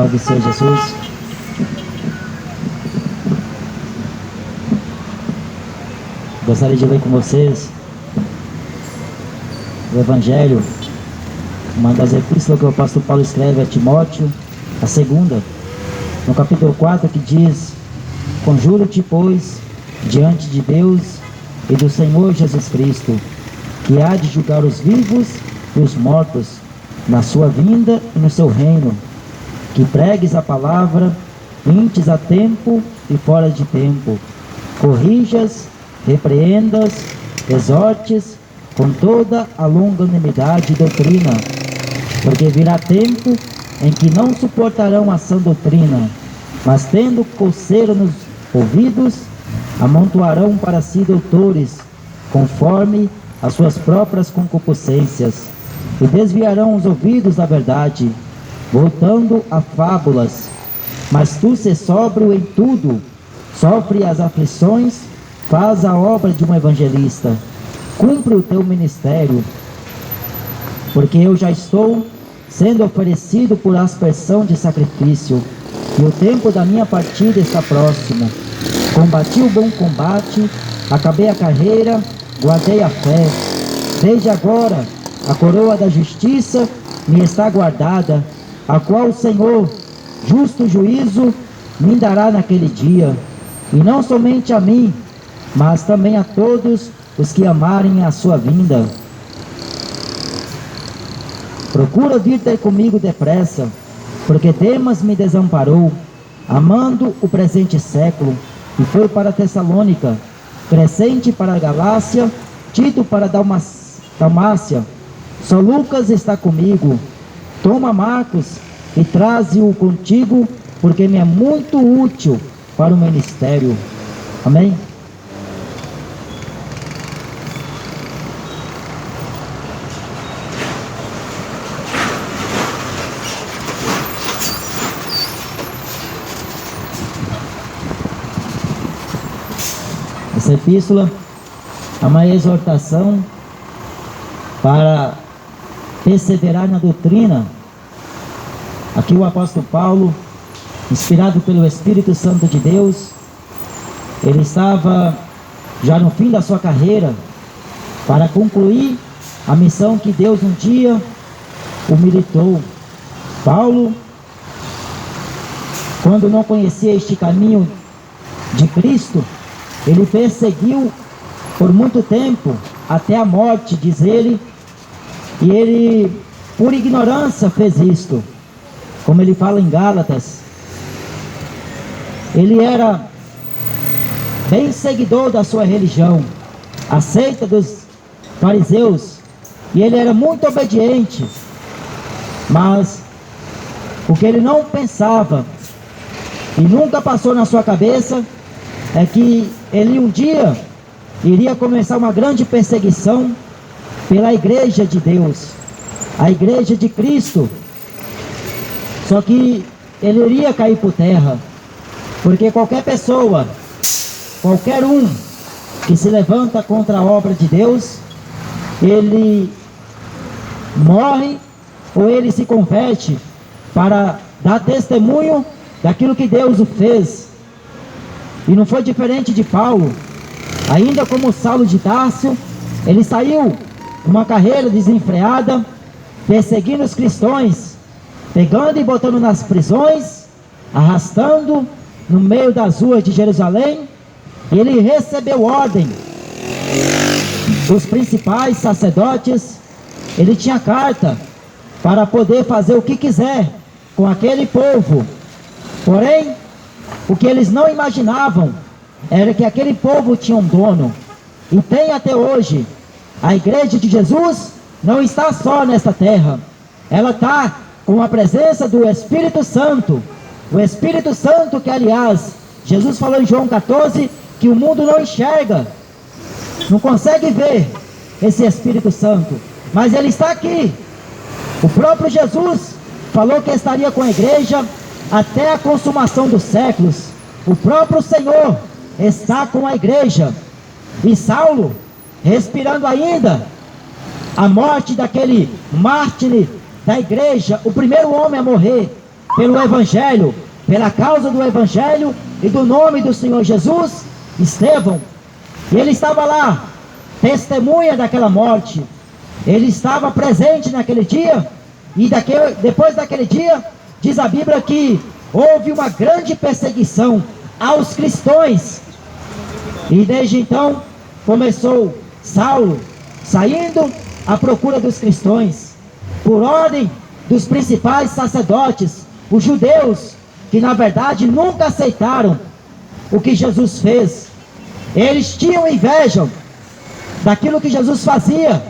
Paz do Senhor Jesus. Gostaria de ler com vocês o Evangelho, uma das epístolas que o apóstolo Paulo escreve a Timóteo, a segunda, no capítulo 4, que diz: Conjuro-te, pois, diante de Deus e do Senhor Jesus Cristo, que há de julgar os vivos e os mortos na sua vinda e no seu reino, que pregues a palavra, intes a tempo e fora de tempo, corrijas, repreendas, exortes com toda a longanimidade e doutrina, porque virá tempo em que não suportarão a sã doutrina, mas tendo coceira nos ouvidos, amontoarão para si doutores, conforme as suas próprias concupiscências, e desviarão os ouvidos da verdade, voltando a fábulas. Mas tu, se sóbrio em tudo, sofre as aflições, faz a obra de um evangelista, cumpre o teu ministério, porque eu já estou sendo oferecido por aspersão de sacrifício, e o tempo da minha partida está próximo. Combati o bom combate, acabei a carreira, guardei a fé. Desde agora, a coroa da justiça me está guardada, a qual o Senhor, justo juízo, me dará naquele dia, e não somente a mim, mas também a todos os que amarem a sua vinda. Procura vir ter comigo depressa, porque Demas me desamparou, amando o presente século, e foi para Tessalônica, Crescente para a Galácia, Tito para Dalmácia. Só Lucas está comigo. Toma Marcos e traze-o contigo, porque me é muito útil para o ministério. Amém? Essa epístola é uma exortação para perseverar na doutrina. Aqui o apóstolo Paulo, inspirado pelo Espírito Santo de Deus, ele estava já no fim da sua carreira para concluir a missão que Deus um dia o militou. Paulo, quando não conhecia este caminho de Cristo, ele perseguiu por muito tempo, até a morte, diz ele, e ele, por ignorância, fez isto. Como ele fala em Gálatas, ele era bem seguidor da sua religião, a seita dos fariseus, e ele era muito obediente, mas o que ele não pensava e nunca passou na sua cabeça é que ele um dia iria começar uma grande perseguição pela igreja de Deus, a igreja de Cristo. Só que ele iria cair por terra, porque qualquer pessoa, qualquer um que se levanta contra a obra de Deus, ele morre ou ele se converte para dar testemunho daquilo que Deus o fez. E não foi diferente de Paulo. Ainda como Saulo de Tarso, ele saiu uma carreira desenfreada, perseguindo os cristãos, pegando e botando nas prisões, arrastando no meio das ruas de Jerusalém. Ele recebeu ordem dos principais sacerdotes. Ele tinha carta para poder fazer o que quiser com aquele povo. Porém, o que eles não imaginavam era que aquele povo tinha um dono, e tem até hoje. A igreja de Jesus não está só nesta terra, ela está com a presença do Espírito Santo. O Espírito Santo que, aliás, Jesus falou em João 14, que o mundo não enxerga, não consegue ver esse Espírito Santo, mas ele está aqui. O próprio Jesus falou que estaria com a igreja até a consumação dos séculos. O próprio Senhor está com a igreja. E Saulo, respirando ainda a morte daquele mártir da igreja, o primeiro homem a morrer, pelo Evangelho, pela causa do Evangelho e do nome do Senhor Jesus, Estevão. E ele estava lá, testemunha daquela morte. Ele estava presente naquele dia, e depois daquele dia, diz a Bíblia que houve uma grande perseguição aos cristãos. E desde então começou Saulo saindo à procura dos cristãos, por ordem dos principais sacerdotes, os judeus, que na verdade nunca aceitaram o que Jesus fez. Eles tinham inveja daquilo que Jesus fazia,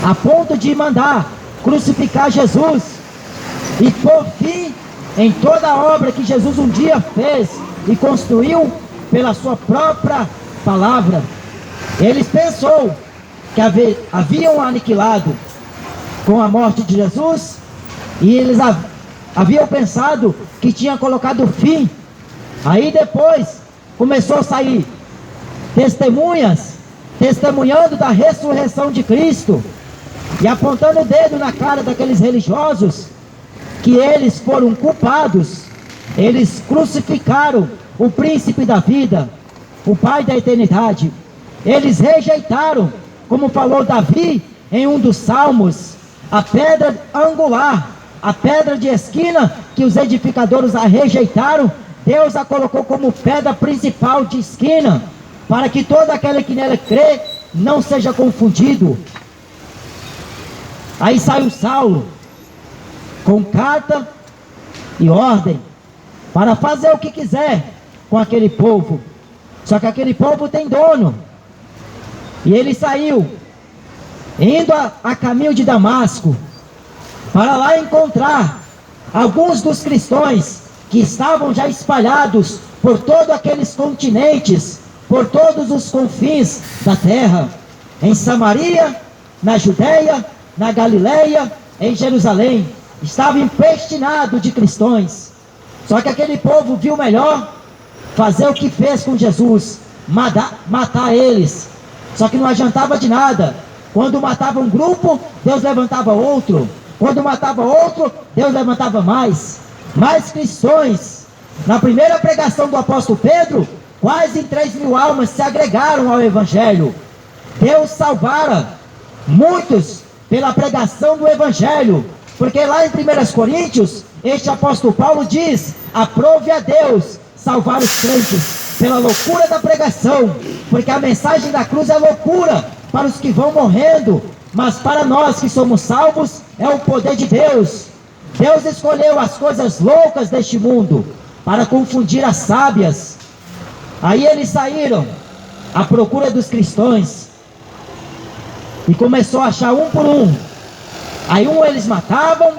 a ponto de mandar crucificar Jesus e pôr fim em toda a obra que Jesus um dia fez e construiu pela sua própria palavra. Eles pensou que haviam aniquilado com a morte de Jesus, e eles haviam pensado que tinha colocado fim. Aí depois começou a sair testemunhas, testemunhando da ressurreição de Cristo, e apontando o dedo na cara daqueles religiosos, que eles foram culpados. Eles crucificaram o príncipe da vida, o pai da eternidade. Eles rejeitaram, como falou Davi em um dos salmos, a pedra angular, a pedra de esquina, que os edificadores a rejeitaram. Deus a colocou como pedra principal de esquina, para que todo aquele que nela crê não seja confundido. Aí saiu Saulo com carta e ordem para fazer o que quiser com aquele povo. Só que aquele povo tem dono. E ele saiu indo a caminho de Damasco, para lá encontrar alguns dos cristãos que estavam já espalhados por todos aqueles continentes, por todos os confins da terra, em Samaria, na Judeia, na Galileia, em Jerusalém. Estava empestinado de cristãos. Só que aquele povo viu melhor fazer o que fez com Jesus, matar eles. Só que não adiantava de nada. Quando matava um grupo, Deus levantava outro. Quando matava outro, Deus levantava mais cristãos. Na primeira pregação do apóstolo Pedro, quase 3.000 almas se agregaram ao Evangelho. Deus salvara muitos pela pregação do Evangelho, porque lá em 1 Coríntios, este apóstolo Paulo diz: aprove a Deus salvar os crentes pela loucura da pregação, porque a mensagem da cruz é loucura para os que vão morrendo, mas para nós que somos salvos é o poder de Deus. Deus escolheu as coisas loucas deste mundo para confundir as sábias. Aí eles saíram à procura dos cristãos e começou a achar um por um. Aí um eles matavam,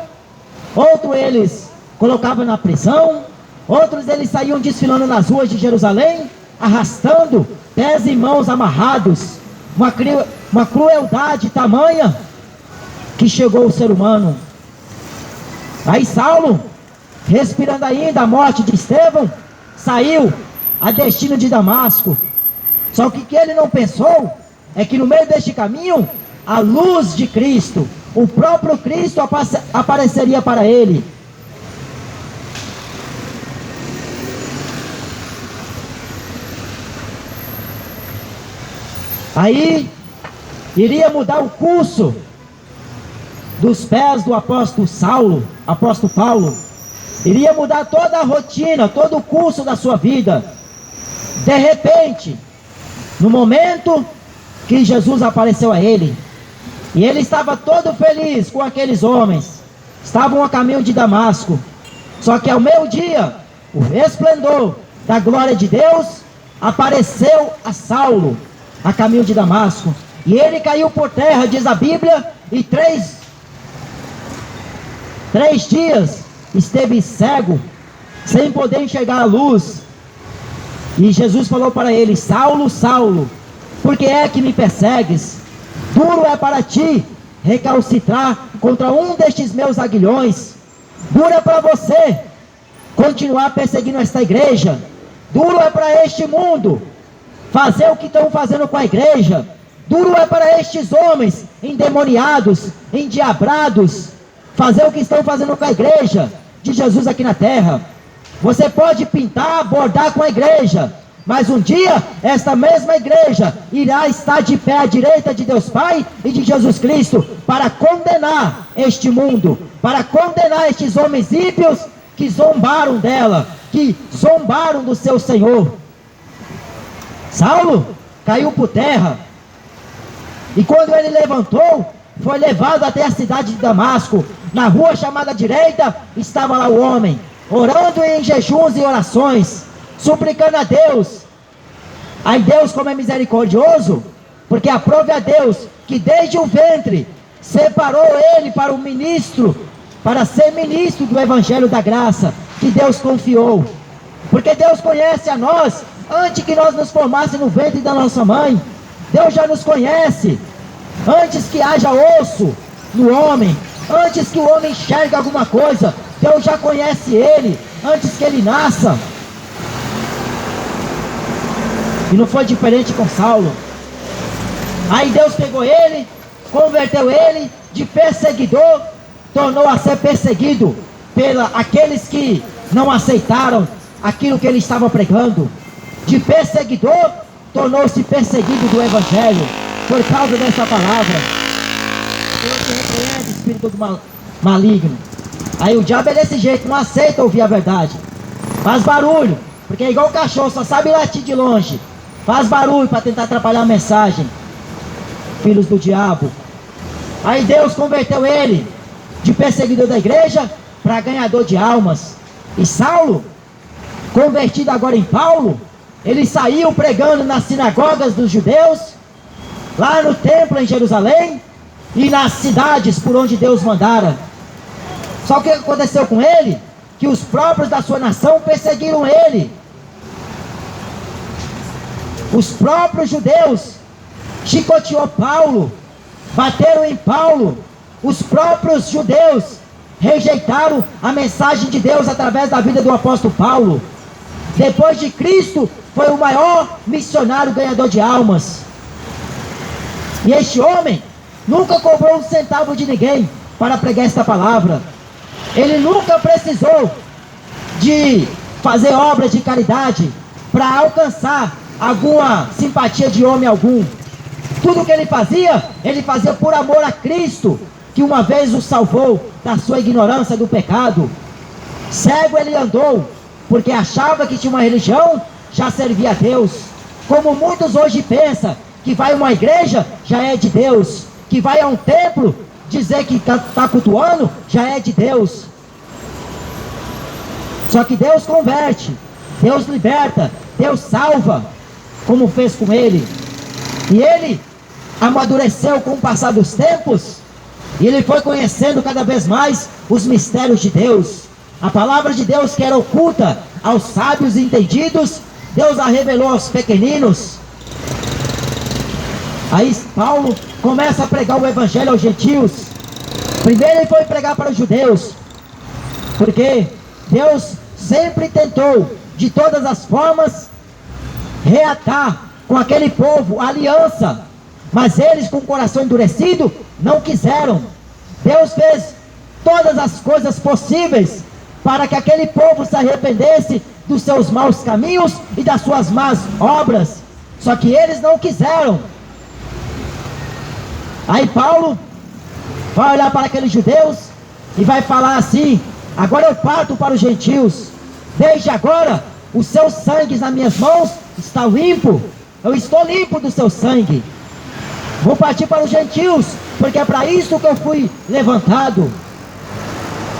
outro eles colocavam na prisão, outros eles saíam desfilando nas ruas de Jerusalém, arrastando pés e mãos amarrados. Uma crueldade tamanha que chegou o ser humano. Aí Saulo, respirando ainda a morte de Estevão, saiu a destino de Damasco. Só que o que ele não pensou é que no meio deste caminho, a luz de Cristo, o próprio Cristo apareceria para ele. Aí iria mudar o curso dos pés do apóstolo Paulo. Iria mudar toda a rotina, todo o curso da sua vida. De repente, no momento que Jesus apareceu a ele, e ele estava todo feliz com aqueles homens, estavam a caminho de Damasco. Só que ao meio-dia, o resplendor da glória de Deus apareceu a Saulo a caminho de Damasco, e ele caiu por terra, diz a Bíblia, e três dias esteve cego, sem poder enxergar a luz. E Jesus falou para ele: Saulo, Saulo, por que é que me persegues? Duro é para ti recalcitrar contra um destes meus aguilhões. Duro é para você continuar perseguindo esta igreja. Duro é para este mundo fazer o que estão fazendo com a igreja. Duro é para estes homens endemoniados, endiabrados, fazer o que estão fazendo com a igreja, de Jesus aqui na terra. Você pode pintar, bordar com a igreja, mas um dia esta mesma igreja irá estar de pé à direita de Deus Pai e de Jesus Cristo para condenar este mundo, para condenar estes homens ímpios que zombaram dela, que zombaram do seu Senhor. Saulo caiu por terra, e quando ele levantou, foi levado até a cidade de Damasco. Na rua chamada direita estava lá o homem, orando em jejuns e orações, suplicando a Deus. Aí Deus, como é misericordioso, porque aprove a Deus que desde o ventre separou ele para o ministro, para ser ministro do Evangelho da Graça, que Deus confiou. Porque Deus conhece a nós, antes que nós nos formássemos no ventre da nossa mãe. Deus já nos conhece, antes que haja osso no homem, antes que o homem enxergue alguma coisa, Deus já conhece ele, antes que ele nasça. E não foi diferente com Saulo. Aí Deus pegou ele, converteu ele de perseguidor, tornou a ser perseguido aqueles que não aceitaram aquilo que ele estava pregando. De perseguidor, tornou-se perseguido do Evangelho, por causa dessa palavra. Deus te repreende, espírito do maligno. Aí o diabo é desse jeito, não aceita ouvir a verdade. Faz barulho, porque é igual o cachorro, só sabe latir de longe. Faz barulho para tentar atrapalhar a mensagem. Filhos do diabo. Aí Deus converteu ele de perseguidor da igreja para ganhador de almas. E Saulo, convertido agora em Paulo, ele saiu pregando nas sinagogas dos judeus, lá no templo em Jerusalém e nas cidades por onde Deus mandara. Só que o que aconteceu com ele? Que os próprios da sua nação perseguiram ele. Os próprios judeus chicoteou Paulo, bateram em Paulo. Os próprios judeus rejeitaram a mensagem de Deus através da vida do apóstolo Paulo. Depois de Cristo, foi o maior missionário ganhador de almas. E este homem nunca cobrou um centavo de ninguém para pregar esta palavra. Ele nunca precisou de fazer obras de caridade para alcançar alguma simpatia de homem algum. Tudo que ele fazia por amor a Cristo, que uma vez o salvou da sua ignorância do pecado. Cego ele andou, porque achava que tinha uma religião, já servia a Deus. Como muitos hoje pensam, que vai a uma igreja, já é de Deus. Que vai a um templo, dizer que está cultuando, já é de Deus. Só que Deus converte, Deus liberta, Deus salva, como fez com ele. E ele amadureceu com o passar dos tempos, e ele foi conhecendo cada vez mais os mistérios de Deus. A palavra de Deus que era oculta aos sábios e entendidos, Deus a revelou aos pequeninos. Aí Paulo começa a pregar o evangelho aos gentios. Primeiro ele foi pregar para os judeus, porque Deus sempre tentou de todas as formas reatar com aquele povo a aliança, mas eles, com o coração endurecido, não quiseram. Deus fez todas as coisas possíveis para que aquele povo se arrependesse dos seus maus caminhos e das suas más obras, só que eles não quiseram. Aí Paulo vai olhar para aqueles judeus e vai falar assim: agora eu parto para os gentios. Desde agora o seu sangue nas minhas mãos está limpo. Eu estou limpo do seu sangue. Vou partir para os gentios, porque é para isso que eu fui levantado.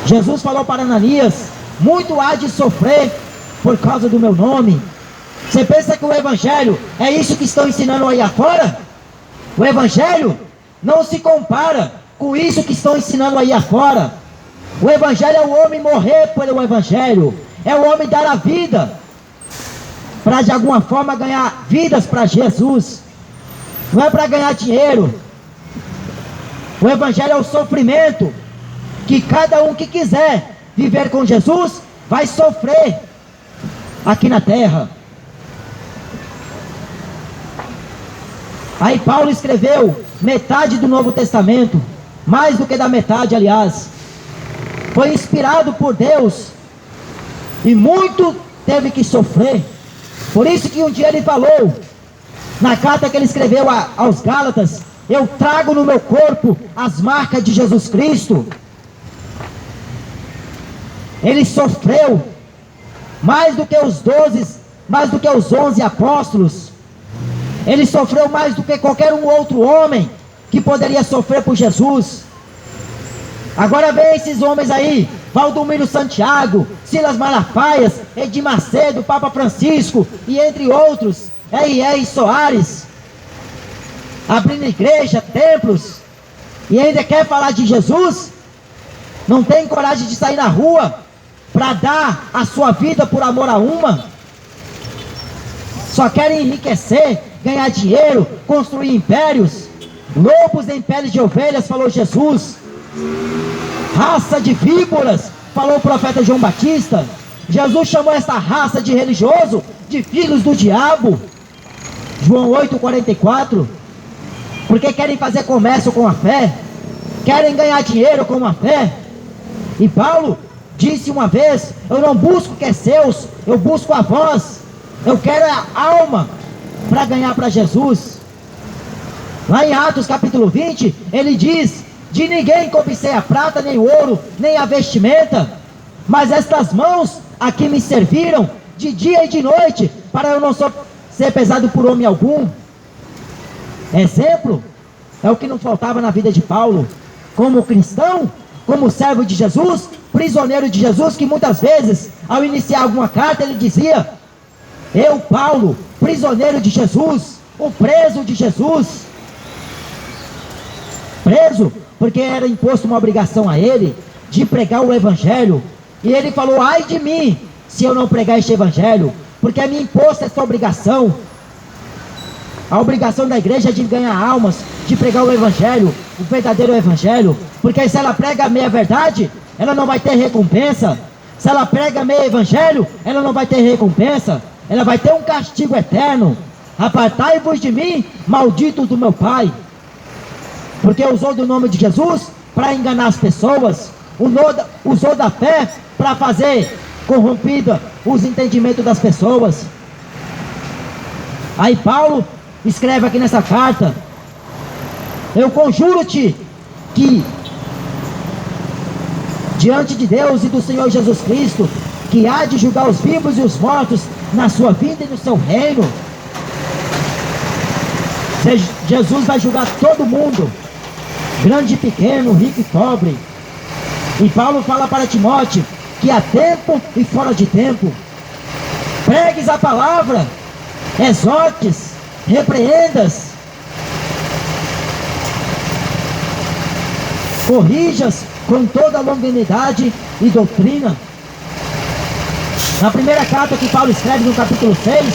Jesus falou para Ananias: muito há de sofrer por causa do meu nome. Você pensa que o evangelho é isso que estão ensinando aí afora? O evangelho não se compara com isso que estão ensinando aí afora. O evangelho é o homem morrer pelo evangelho, é o homem dar a vida para de alguma forma ganhar vidas para Jesus. Não é para ganhar dinheiro. O evangelho é o sofrimento, que cada um que quiser viver com Jesus vai sofrer aqui na terra. Aí Paulo escreveu metade do Novo Testamento, mais do que da metade, aliás. foi inspirado por Deus e muito teve que sofrer. Por isso que um dia ele falou, na carta que ele escreveu aos Gálatas: eu trago no meu corpo as marcas de Jesus Cristo. Ele sofreu mais do que os 11 apóstolos. Ele sofreu mais do que qualquer um outro homem que poderia sofrer por Jesus. Agora vem esses homens aí, Valdomiro Santiago, Silas Malafaias, Edir Macedo, Papa Francisco e entre outros, R.R. Soares, abrindo igreja, templos, e ainda quer falar de Jesus. Não tem coragem de sair na rua para dar a sua vida por amor a uma. Só querem enriquecer, ganhar dinheiro, construir impérios. Lobos em pele de ovelhas, falou Jesus. Raça de víboras, falou o profeta João Batista. Jesus chamou essa raça de religioso de filhos do diabo, João 8,44. Porque querem fazer comércio com a fé, querem ganhar dinheiro com a fé. E Paulo disse uma vez: eu não busco o que é seus, eu busco a vós. Eu quero a alma para ganhar para Jesus. Lá em Atos capítulo 20, ele diz: de ninguém cobicei a prata, nem o ouro, nem a vestimenta, mas estas mãos aqui me serviram de dia e de noite, para eu não ser pesado por homem algum. Exemplo é o que não faltava na vida de Paulo, como cristão, como servo de Jesus, prisioneiro de Jesus, que muitas vezes, ao iniciar alguma carta, ele dizia: eu, Paulo, prisioneiro de Jesus, o preso de Jesus. Preso porque era imposto uma obrigação a ele de pregar o evangelho, e ele falou: ai de mim se eu não pregar este evangelho, porque me imposto essa obrigação. A obrigação da igreja é de ganhar almas, de pregar o evangelho, o verdadeiro evangelho, porque se ela prega a meia verdade, ela não vai ter recompensa. Se ela prega meio evangelho, ela não vai ter recompensa, ela vai ter um castigo eterno. Apartai-vos de mim, malditos do meu Pai. Porque usou do nome de Jesus para enganar as pessoas, usou da fé para fazer corrompida os entendimentos das pessoas. Aí Paulo escreve aqui nessa carta: eu conjuro-te que diante de Deus e do Senhor Jesus Cristo, que há de julgar os vivos e os mortos na sua vida e no seu reino. Jesus vai julgar todo mundo, grande e pequeno, rico e pobre. E Paulo fala para Timóteo que há tempo e fora de tempo. Pregues a palavra, exortes, repreendas, corrijas com toda longanimidade e doutrina. Na primeira carta que Paulo escreve, no capítulo 6,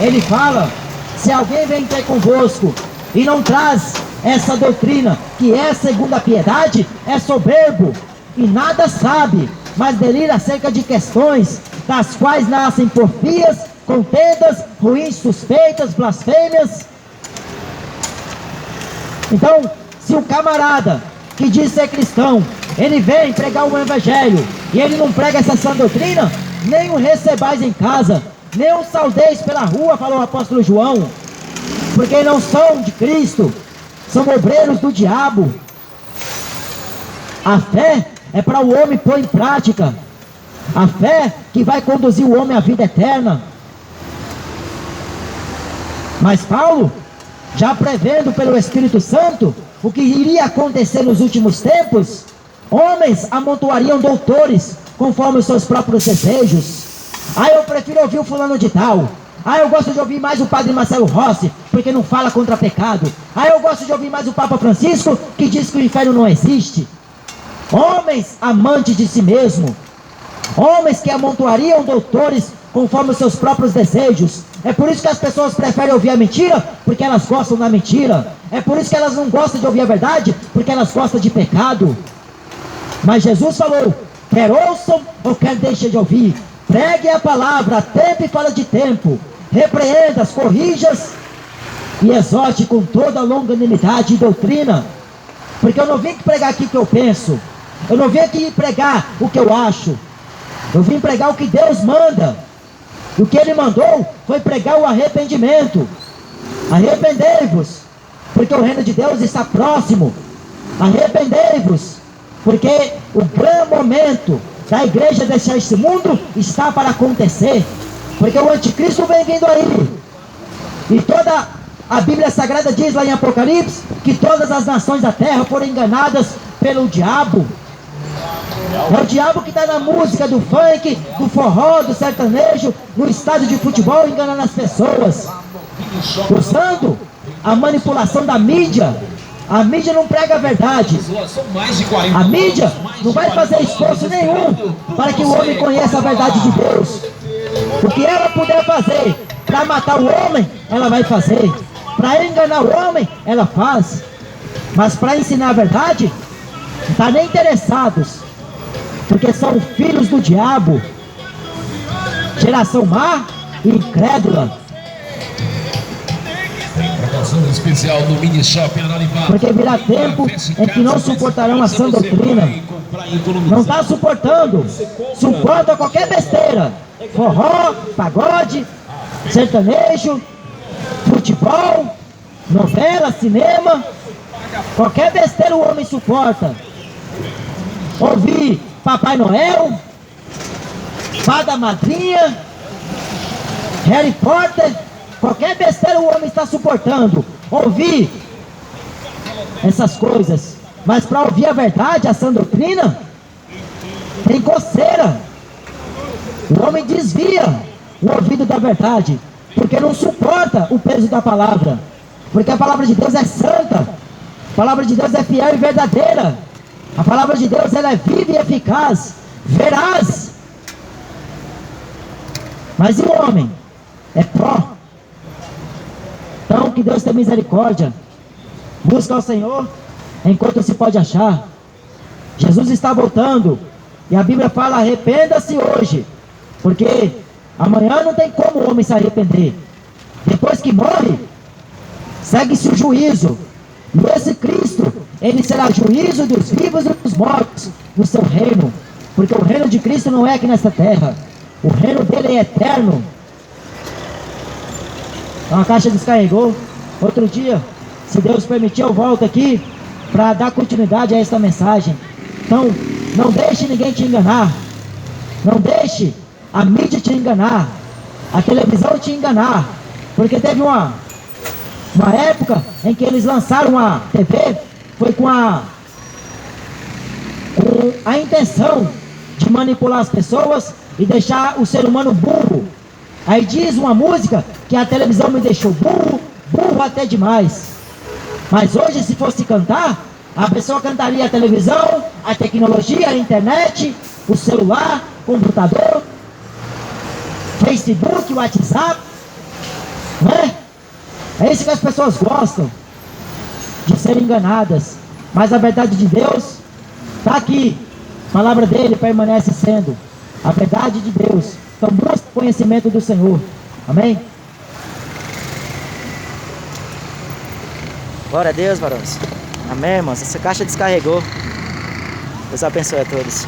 ele fala: se alguém vem ter convosco e não traz essa doutrina, que é segundo a piedade, é soberbo e nada sabe, mas delira acerca de questões das quais nascem porfias, contendas, ruins suspeitas, blasfêmias. Então, se o camarada que diz ser cristão, ele vem pregar o evangelho e ele não prega essa sã doutrina, nem o recebais em casa, nem o saudeis pela rua, falou o apóstolo João, porque não são de Cristo, são obreiros do diabo. A fé é para o homem pôr em prática, a fé que vai conduzir o homem à vida eterna. Mas Paulo, já prevendo pelo Espírito Santo o que iria acontecer nos últimos tempos, homens amontoariam doutores conforme os seus próprios desejos. Eu prefiro ouvir o fulano de tal. Eu gosto de ouvir mais o padre Marcelo Rossi, porque não fala contra pecado. Eu gosto de ouvir mais o Papa Francisco, que diz que o inferno não existe. Homens amantes de si mesmo, homens que amontoariam doutores conforme os seus próprios desejos. É por isso que as pessoas preferem ouvir a mentira, porque elas gostam da mentira. É por isso que elas não gostam de ouvir a verdade, porque elas gostam de pecado. Mas Jesus falou: quer ouçam ou quer deixem de ouvir, pregue a palavra a tempo e fora de tempo, repreendas, corrijas e exorte com toda longanimidade e doutrina. Porque eu não vim pregar aqui o que eu penso, Eu não vim aqui pregar o que eu acho. Eu vim pregar o que Deus manda. E o que Ele mandou foi pregar o arrependimento. Arrependei-vos, porque o reino de Deus está próximo. Arrependei-vos, porque o grande momento da igreja deixar este mundo está para acontecer. Porque o anticristo vem vindo aí. E toda a Bíblia Sagrada diz lá em Apocalipse que todas as nações da terra foram enganadas pelo diabo. É o diabo que está na música do funk, do forró, do sertanejo, no estádio de futebol, enganando as pessoas, usando a manipulação da mídia. A mídia não prega a verdade. A mídia não vai fazer esforço nenhum para que o homem conheça a verdade de Deus. O que ela puder fazer para matar o homem, ela vai fazer. Para enganar o homem, ela faz. Mas para ensinar a verdade, não está nem interessados. Porque são filhos do diabo, geração má e incrédula. Especial no Mini Shopping Araripá. Porque virá tempo em que não suportarão a sã doutrina. Não está suportando. Suporta qualquer besteira. Forró, pagode, sertanejo, futebol, novela, cinema. Qualquer besteira o homem suporta. Ouvir Papai Noel, Fada Madrinha, Harry Potter, qualquer besteira o homem está suportando. Ouvir essas coisas. Mas para ouvir a verdade, a sã doutrina, tem coceira. O homem desvia o ouvido da verdade, porque não suporta o peso da palavra. Porque a palavra de Deus é santa, a palavra de Deus é fiel e verdadeira. A palavra de Deus, ela é viva e eficaz, veraz. Mas e o homem? É pró. Então que Deus tenha misericórdia. Busca ao Senhor enquanto se pode achar. Jesus está voltando. E a Bíblia fala: arrependa-se hoje, porque amanhã não tem como o homem se arrepender. Depois que morre, segue-se o juízo. E esse Cristo, ele será juízo dos vivos e dos mortos no seu reino. Porque o reino de Cristo não é aqui nesta terra. O reino dele é eterno. Então a caixa descarregou. Outro dia, se Deus permitir, eu volto aqui para dar continuidade a esta mensagem. Então, não deixe ninguém te enganar. Não deixe a mídia te enganar, a televisão te enganar. Porque teve uma época em que eles lançaram a TV, foi com a intenção de manipular as pessoas e deixar o ser humano burro. Aí diz uma música que a televisão me deixou burro, burro até demais. Mas hoje, se fosse cantar, a pessoa cantaria a televisão, a tecnologia, a internet, o celular, computador, Facebook, WhatsApp, né? É isso que as pessoas gostam, de serem enganadas. Mas a verdade de Deus está aqui. A palavra dele permanece sendo a verdade de Deus. Então busque o conhecimento do Senhor. Amém? Glória a Deus, varões. Amém, irmãos. Essa caixa descarregou. Deus abençoe a todos.